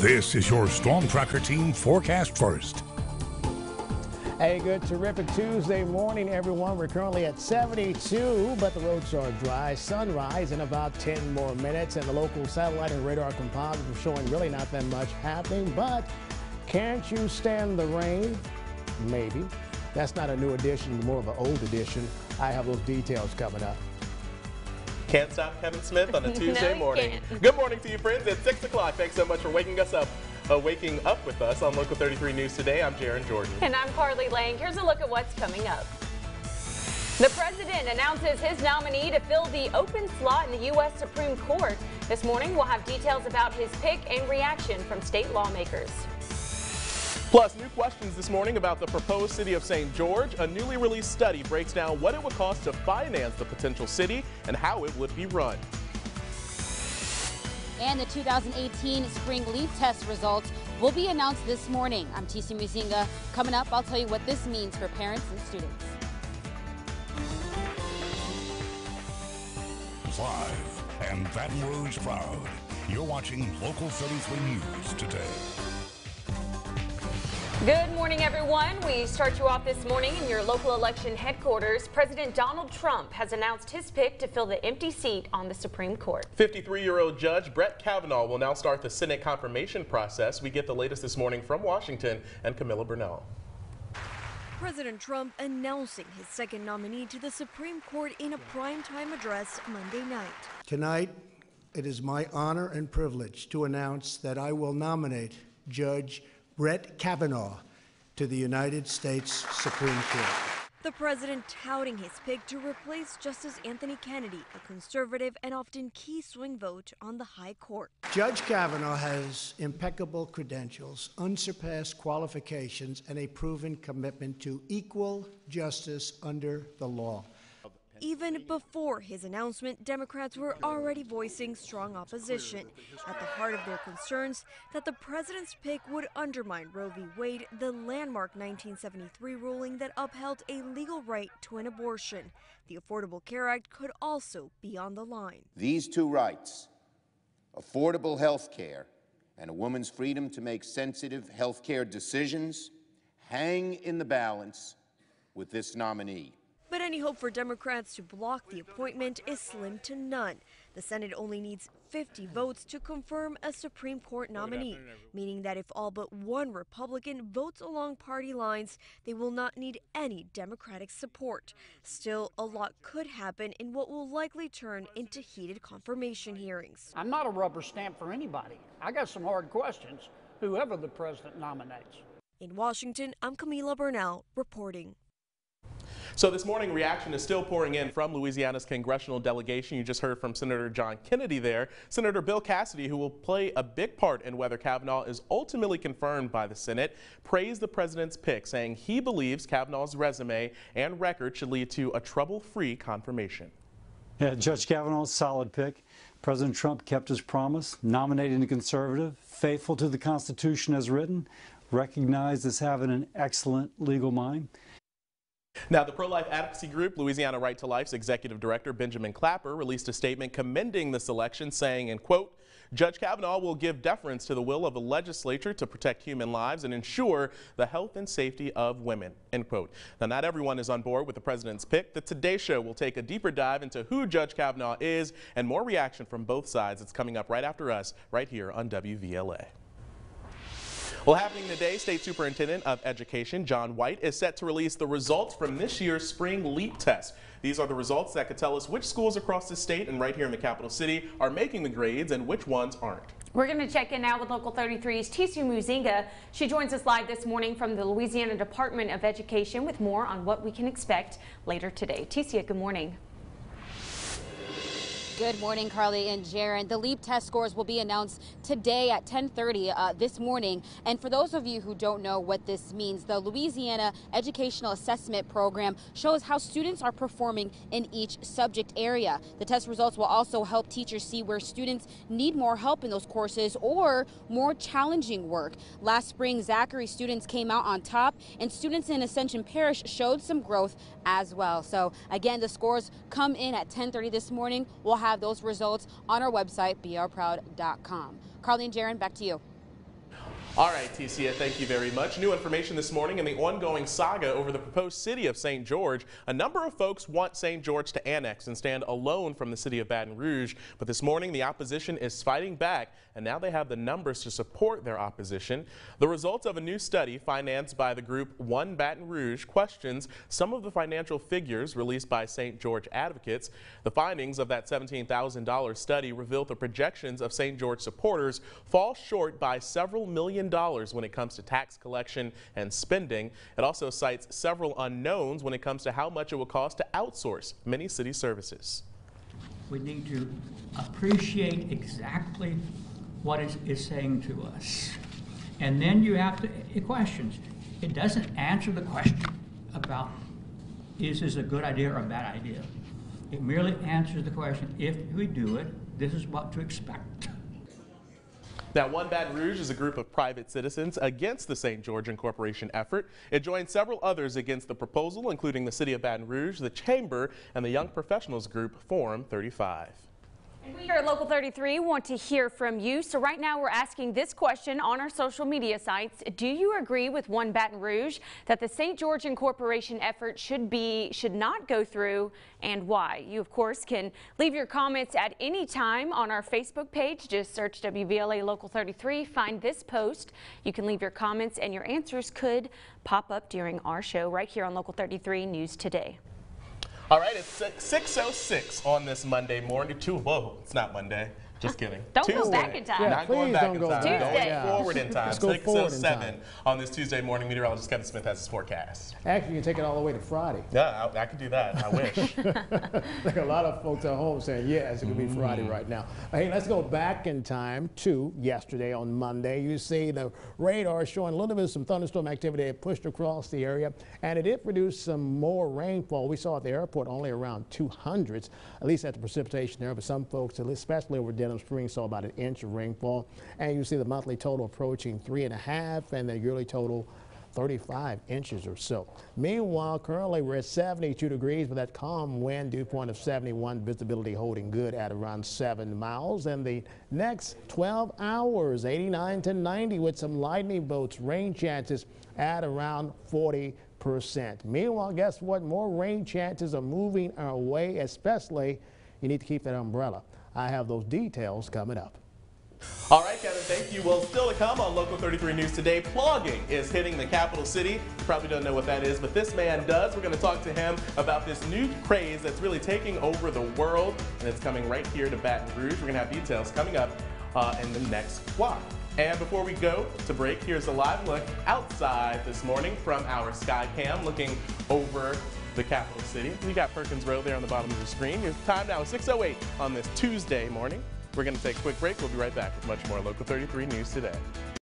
This is your Storm Tracker team forecast first. A good, terrific Tuesday morning, everyone. We're currently at 72, but the roads are dry. Sunrise in about 10 more minutes, and the local satellite and radar composites are showing really not that much happening. But can't you stand the rain? Maybe. That's not a new edition, more of an old edition. I have those details coming up. Can't stop Kevin Smith on a Tuesday morning. Good morning to you, friends. It's 6 o'clock. Thanks so much for waking us up. Waking up with us on Local 33 News today. I'm Jaron Jordan. And I'm Carly Lang. Here's a look at what's coming up. The president announces his nominee to fill the open slot in the U.S. Supreme Court. This morning, we'll have details about his pick and reaction from state lawmakers. Plus, new questions this morning about the proposed city of St. George. A newly released study breaks down what it would cost to finance the potential city and how it would be run. And the 2018 spring leap test results will be announced this morning. I'm TC Muzinga. Coming up, I'll tell you what this means for parents and students. Live and Baton Rouge proud. You're watching Local 33 News today. Good morning, everyone. We start you off this morning in your local election headquarters. President Donald Trump has announced his pick to fill the empty seat on the Supreme Court. 53-year-old Judge Brett Kavanaugh will now start the Senate confirmation process. We get the latest this morning from Washington and Camilla Burnell. President Trump announcing his second nominee to the Supreme Court in a primetime address Monday night. Tonight, it is my honor and privilege to announce that I will nominate Judge Brett Kavanaugh to the United States Supreme Court. The president touting his pick to replace Justice Anthony Kennedy, a conservative and often key swing vote on the high court. Judge Kavanaugh has impeccable credentials, unsurpassed qualifications, and a proven commitment to equal justice under the law. Even before his announcement, Democrats were already voicing strong opposition. At the heart of their concerns, that the president's pick would undermine Roe v. Wade, the landmark 1973 ruling that upheld a legal right to an abortion. The Affordable Care Act could also be on the line. These two rights, affordable health care and a woman's freedom to make sensitive health care decisions, hang in the balance with this nominee. But any hope for Democrats to block the appointment is slim to none. The Senate only needs 50 votes to confirm a Supreme Court nominee, meaning that if all but one Republican votes along party lines, they will not need any Democratic support. Still, a lot could happen in what will likely turn into heated confirmation hearings. I'm not a rubber stamp for anybody. I got some hard questions, whoever the president nominates. In Washington, I'm Camilla Burnell reporting. So this morning, reaction is still pouring in from Louisiana's congressional delegation. You just heard from Senator John Kennedy there. Senator Bill Cassidy, who will play a big part in whether Kavanaugh is ultimately confirmed by the Senate, praised the president's pick, saying he believes Kavanaugh's resume and record should lead to a trouble-free confirmation. Yeah, Judge Kavanaugh's solid pick. President Trump kept his promise, nominating a conservative, faithful to the Constitution as written, recognized as having an excellent legal mind. Now, the pro-life advocacy group Louisiana Right to Life's executive director Benjamin Clapper released a statement commending the selection, saying, and quote, Judge Kavanaugh will give deference to the will of the legislature to protect human lives and ensure the health and safety of women, end quote. Now, not everyone is on board with the president's pick. The Today Show will take a deeper dive into who Judge Kavanaugh is and more reaction from both sides. It's coming up right after us, right here on WVLA. Well, happening today, State Superintendent of Education John White is set to release the results from this year's spring LEAP test. These are the results that could tell us which schools across the state and right here in the capital city are making the grades and which ones aren't. We're going to check in now with Local 33's TC Muzinga. She joins us live this morning from the Louisiana Department of Education with more on what we can expect later today. TC, good morning. Good morning, Carly and Jaron. The LEAP test scores will be announced today at 10:30 this morning. And for those of you who don't know what this means, the Louisiana Educational Assessment Program shows how students are performing in each subject area. The test results will also help teachers see where students need more help in those courses or more challenging work. Last spring, Zachary students came out on top, and students in Ascension Parish showed some growth as well. So again, the scores come in at 10:30 this morning. We'll have those results on our website, brproud.com. Carly and Jaron, back to you. All right, Ticia, thank you very much. New information this morning in the ongoing saga over the proposed city of St. George. A number of folks want St. George to annex and stand alone from the city of Baton Rouge. But this morning, the opposition is fighting back, and now they have the numbers to support their opposition. The results of a new study financed by the group One Baton Rouge questions some of the financial figures released by St. George advocates. The findings of that $17,000 study revealed the projections of St. George supporters fall short by several $million when it comes to tax collection and spending. It also cites several unknowns when it comes to how much it will cost to outsource many city services. We need to appreciate exactly what it is saying to us. And then you have to questions. It doesn't answer the question about is this a good idea or a bad idea. It merely answers the question, if we do it, this is what to expect. Now, One Baton Rouge is a group of private citizens against the St. George incorporation effort. It joined several others against the proposal, including the City of Baton Rouge, the Chamber, and the Young Professionals Group Forum 35. We here at Local 33 want to hear from you. So right now we're asking this question on our social media sites. Do you agree with One Baton Rouge that the St. George incorporation effort should not go through, and why? You of course can leave your comments at any time on our Facebook page. Just search WVLA Local 33, find this post. You can leave your comments and your answers could pop up during our show right here on Local 33 News Today. All right, it's 6:06 on this Monday morning. Whoa, it's not Monday. Just kidding. Don't go back in time. Yeah, not going back in time. Tuesday. Going forward in time. Let's go forward in time. 6:07 on this Tuesday morning. Meteorologist Kevin Smith has his forecast. Actually, you can take it all the way to Friday. Yeah, I could do that. I wish. Like a lot of folks at home saying, yes, it could be Friday right now. Hey, let's go back in time to yesterday on Monday. You see the radar showing a little bit of some thunderstorm activity. It pushed across the area, and it did produce some more rainfall. We saw at the airport only around 200s, at least at the precipitation there, but some folks, especially over Denham Springs, saw about an inch of rainfall. And you see the monthly total approaching 3.5 and the yearly total 35 inches or so. Meanwhile, currently we're at 72 degrees with that calm wind, dew point of 71, visibility holding good at around 7 miles. And the next 12 hours, 89 to 90 with some lightning bolts, rain chances at around 40%. Meanwhile, guess what? More rain chances are moving our way, especially you need to keep that umbrella. I have those details coming up. All right, Kevin, thank you. Well, still to come on Local 33 News today, plogging is hitting the capital city. You probably don't know what that is, but this man does. We're going to talk to him about this new craze that's really taking over the world, and it's coming right here to Baton Rouge. We're going to have details coming up in the next block. And before we go to break, here's a live look outside this morning from our sky cam looking over the capital city. We got Perkins Road there on the bottom of the screen. Your time now is 6:08 on this Tuesday morning. We're going to take a quick break. We'll be right back with much more Local 33 News today.